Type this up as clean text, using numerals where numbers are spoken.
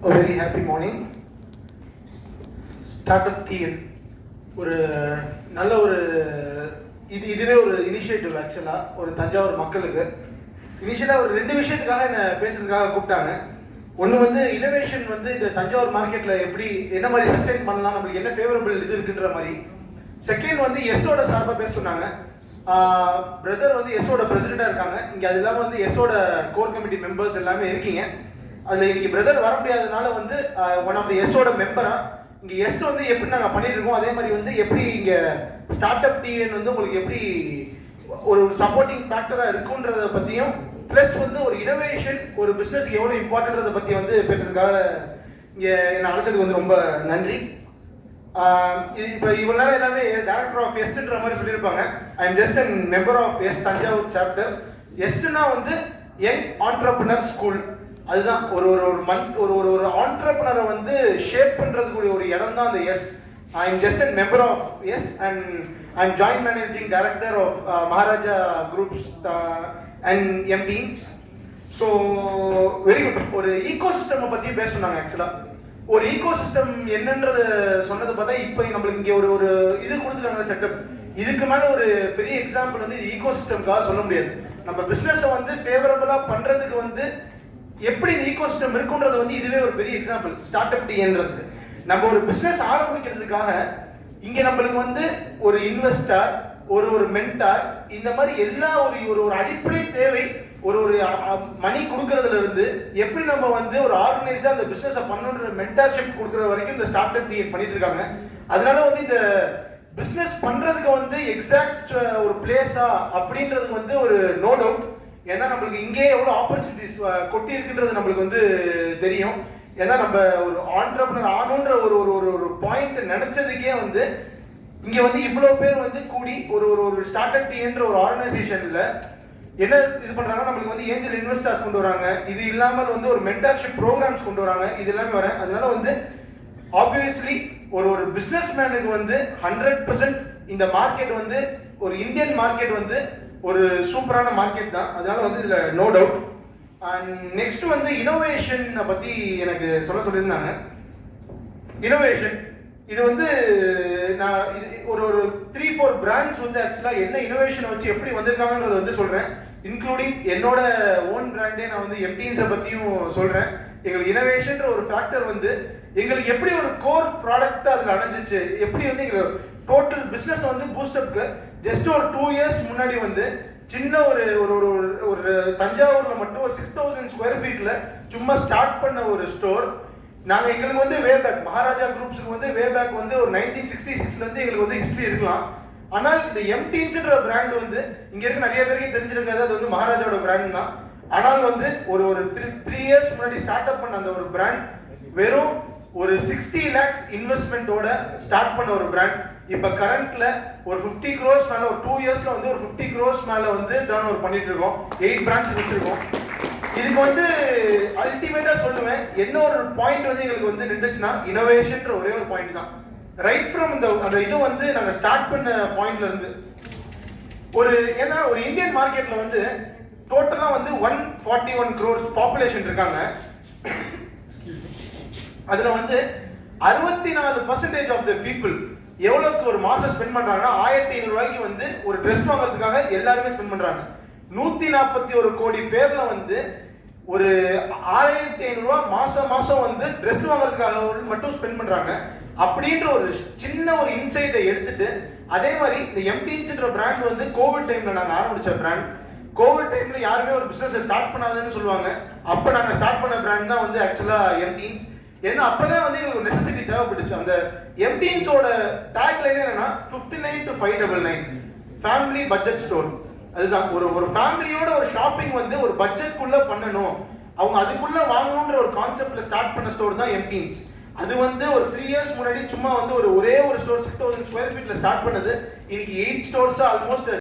A very happy morning. Startup team ஒரு நல்ல ஒரு இதுவே ஒரு இனிஷியேட்டிவ் ஆக்சுவலாக ஒரு தஞ்சாவூர் மக்களுக்கு இனிஷியலாக ஒரு ரெண்டு விஷயத்துக்காக என்னை பேசுறதுக்காக கூப்பிட்டாங்க. ஒன்று வந்து இனோவேஷன் வந்து இந்த தஞ்சாவூர் மார்க்கெட்டில் எப்படி என்ன மாதிரி சஸ்டெயின் பண்ணலாம், நம்மளுக்கு என்ன ஃபேவரபிள் இது இருக்குன்ற மாதிரி. செகண்ட் வந்து எஸ்ஸோட சார்பாக பேச சொன்னாங்க. பிரதர் வந்து எஸ்ஸோட பிரசிடெண்டாக இருக்காங்க இங்கே. அது இல்லாமல் வந்து எஸ்ஸோட கோர் கமிட்டி மெம்பர்ஸ் எல்லாமே இருக்கீங்க. அதில் இன்னைக்கு பிரதர் வர முடியாததுனால வந்து ஒன் ஆஃப் த எஸ்ஸோட மெம்பராக இங்கே எஸ் வந்து எப்படி நாங்கள் பண்ணிட்டு இருக்கோம், அதே மாதிரி வந்து எப்படி இங்கே ஸ்டார்ட் அப் டிஎன் வந்து உங்களுக்கு எப்படி ஒரு சப்போர்ட்டிங் ஃபேக்டராக இருக்குன்றத பற்றியும், ப்ளஸ் வந்து ஒரு இனோவேஷன் ஒரு பிஸ்னஸ்க்கு எவ்வளோ இம்பார்ட்டன்றதை பற்றி வந்து பேசுறதுக்காக இங்கே என்னை அழைச்சதுக்கு வந்து ரொம்ப நன்றி. இப்போ இவ்வளோ நேரம் எல்லாமே டைரக்டர் ஆஃப் எஸ்ன்ற மாதிரி சொல்லியிருப்பாங்க. I am just an member of S Thanjavur chapter. எஸ்னா வந்து யங் ஆண்டர்பிரினர் ஸ்கூல். அதுதான் ஒரு ஒரு மந்த் ஒரு ஒரு ஒரு ஆண்டர்பிரினரை வந்து ஷேப் பண்ணுறதுக்குரிய ஒரு இடம் தான் அந்த S. I am just an member of S and I am joint managing director of Maharaja groups and எம்டீன்ஸ். So very good. ஒரு ஈகோ சிஸ்டமை பற்றி பேச சொன்னாங்க. ஆக்சுவலாக ஒரு ஈகோ சிஸ்டம் என்னன்றது சொன்னது பார்த்தா இப்போ நம்மளுக்கு இங்கே ஒரு ஒரு இது கொடுத்துருக்காங்க செட்டப். இதுக்கு மேலே ஒரு பெரிய எக்ஸாம்பிள் வந்து இது ஈகோ சிஸ்டம்காக சொல்ல முடியாது. நம்ம பிஸ்னஸை வந்து ஃபேவரபுளாக பண்ணுறதுக்கு வந்து எப்படி இந்த ஈகோ சிஸ்டம் இருக்குன்றது வந்து இதுவே ஒரு பெரிய எக்ஸாம்பிள். ஸ்டார்ட் அப் டிஎன்றதுக்கு நம்ம ஒரு பிஸ்னஸ் ஆரம்பிக்கிறதுக்காக இங்கே நம்மளுக்கு வந்து ஒரு இன்வெஸ்டர், ஒரு ஒரு மென்டார், இந்த மாதிரி எல்லா ஒரு ஒரு அடிப்படை தேவை. ஒரு ஒரு மணி கொடுக்கறதுல இருந்து எப்படி நம்ம வந்து ஒரு ஆர்கனைஸ்டா அந்த பிசினஸை பண்ணணுன்ற மென்டார்ஷிப் கொடுக்கற வரைக்கும் இந்த ஸ்டார்ட் அப் டிஎன் பண்ணிட்டு இருக்காங்க. அதனால வந்து இந்த பிசினஸ் பண்றதுக்கு வந்து எக்ஸாக்ட் ஒரு பிளேஸா அப்படின்றது வந்து ஒரு நோ டவுட். ஏன்னா நம்மளுக்கு இங்கே எவ்வளோ ஆப்பர்ச்சுனிட்டிஸ் கொட்டி இருக்குன்றது நம்மளுக்கு வந்து தெரியும். ஏன்னா நம்ம ஒரு ஆண்டர்பிரினர் ஆனுன்ற ஒரு ஒரு ஒரு பாயிண்ட் நினைச்சதுக்கே வந்து இங்கே வந்து இவ்வளோ பேர் வந்து கூடி ஒரு ஒரு ஒரு ஸ்டார்ட் அப் டிஎன்ற ஒரு ஆர்கனைசேஷன்ல என்ன இது பண்றாங்க, நம்மளுக்கு வந்து ஏஞ்சல் இன்வெஸ்டர்ஸ் கொண்டு வராங்க. இது இல்லாமல் வந்து ஒரு மென்டர்ஷிப் ப்ரோக்ராம்ஸ் கொண்டு வராங்க. இது எல்லாமே வரேன். அதனால வந்து ஆப்வியஸ்லி ஒரு ஒரு பிஸ்னஸ் மேனுக்கு வந்து 100% இந்த மார்க்கெட் வந்து ஒரு இந்தியன் மார்க்கெட் வந்து ஒரு சூப்பரான மார்க்கெட் தான். அதனால வந்து இதுல நோ டவுட். அண்ட் நெக்ஸ்ட் வந்து இனோவேஷனை பத்தி எனக்கு சொல்லியிருந்தாங்க. இனோவேஷன் இது வந்து நான் இது ஒரு ஒரு 3-4 பிராண்ட்ஸ் வந்து ஆக்சுவலாக என்ன இனோவேஷனை வச்சு எப்படி வந்திருக்காங்கன்றத வந்து சொல்கிறேன். இன்க்ளூடிங் என்னோட ஓன் பிராண்டே நான் வந்து எம்டீன்ஸை பற்றியும் சொல்கிறேன். எங்களுக்கு இனோவேஷன்ற ஒரு ஃபேக்டர் வந்து எங்களுக்கு எப்படி ஒரு கோர் ப்ராடக்ட் அதில் அடைஞ்சிச்சு, எப்படி வந்து எங்களுக்கு டோட்டல் பிஸ்னஸ் வந்து பூஸ்டப்க்கு ஜஸ்ட் ஒரு 2 இயர்ஸ் முன்னாடி வந்து சின்ன ஒரு ஒரு ஒரு தஞ்சாவூரில் மட்டும் ஒரு 6000 ஸ்கொயர் ஃபீட்டில் சும்மா ஸ்டார்ட் பண்ண ஒரு ஸ்டோர். நாங்கள் எங்களுக்கு வந்து வே பேக் மகாராஜா குரூப்ஸுக்கு வந்து வே பேக் வந்து ஒரு 1966 எங்களுக்கு வந்து ஹிஸ்ட்ரி இருக்கலாம். ஆனால் இந்த எம்டீன்ஸ்ன்ற பிராண்ட் வந்து இங்கே இருக்க நிறைய பேருக்கு தெரிஞ்சிருக்காது. அது வந்து மகாராஜாவோட பிராண்ட் தான். ஆனால் வந்து ஒரு ஒரு 3 இயர்ஸ் முன்னாடி ஸ்டார்ட் அப் பண்ண அந்த ஒரு பிராண்ட் வெறும் ஒரு 60 lakhs இன்வெஸ்ட்மெண்ட்டோட ஸ்டார்ட் பண்ண ஒரு பிராண்ட் இப்போ கரண்ட்ல ஒரு 50 crores மேலே ஒரு 2 இயர்ஸ்ல வந்து ஒரு 50 crores மேலே வந்து டர்ன் ஓவர் பண்ணிட்டு இருக்கோம். 8 பிரான்ச் வச்சிருக்கோம். இதுக்கு வந்து அல்டிமேட்டா சொல்லுவேன், என்ன ஒரு பாயிண்ட் வந்து எங்களுக்கு வந்து நின்றுச்சுன்னா இனோவேஷன்ற ஒரே ஒரு பாயிண்ட் தான். ரைட் ஃப்ரம் அந்த இது வந்து நாங்கள் ஸ்டார்ட் பண்ண பாயிண்ட்ல இருந்து ஒரு ஏன்னா ஒரு இந்தியன் மார்க்கெட்ல வந்து டோட்டலா வந்து 141 crores பாப்புலேஷன் இருக்காங்க. அதுல வந்து 64% ஆஃப் த பீப்புள் எவ்வளவுக்கு ஒரு மாசம் ஸ்பெண்ட் பண்றாங்கன்னா 1500 ரூபாய்க்கு வந்து ஒரு ட்ரெஸ் வாங்குறதுக்காக எல்லாருமே ஸ்பெண்ட் பண்றாங்க. 141 கோடி பேர்ல வந்து ஒரு 6500 ரூபாய் மாசம் வந்து ட்ரெஸ் வாங்குறதுக்காக மட்டும் ஸ்பெண்ட் பண்றாங்க. அப்படின்ற ஒரு சின்ன ஒரு இன்சைட்டை எடுத்துட்டு அதே மாதிரி இந்த எம்டீன்ஸ்ன்ற பிராண்ட் வந்து கோவிட் டைம்ல நாங்க ஆரம்பிச்ச பிராண்ட். கோவிட் டைம்ல யாருமே ஒரு பிசினஸ் ஸ்டார்ட் பண்ணாதுன்னு சொல்லுவாங்க. அப்ப நாங்க ஸ்டார்ட் பண்ண பிராண்ட் தான் வந்து ஆக்சுவலா எம்டீன்ஸ். ஏன்னா அப்பதான் வந்து எங்களுக்கு ஒரு நெசசிட்டி தேவைப்பட்டுச்சு. அந்த எம்டீன்ஸோட டேக் லைன் என்னன்னா 59 to 599 ஃபேமிலி பட்ஜெட் ஸ்டோர். அதுதான் ஒரு ஒரு ஃபேமிலியோட ஒரு ஷாப்பிங் வந்து ஒரு பட்ஜெட்குள்ள பண்ணணும், அவங்க அதுக்குள்ள வாங்கணும்ன்ற ஒரு கான்செப்ட்ல ஸ்டார்ட் பண்ண ஸ்டோர் தான் எம்டீன்ஸ். அது வந்து ஒரு 3 இயர்ஸ் முன்னாடி சும்மா வந்து ஒரே ஒரு ஸ்டோர் 6000 ஸ்கொயர் ஃபீட்ல ஸ்டார்ட் பண்ணது. இன்னைக்கு 8 ஸ்டோர்ஸா ஆல்மோஸ்ட்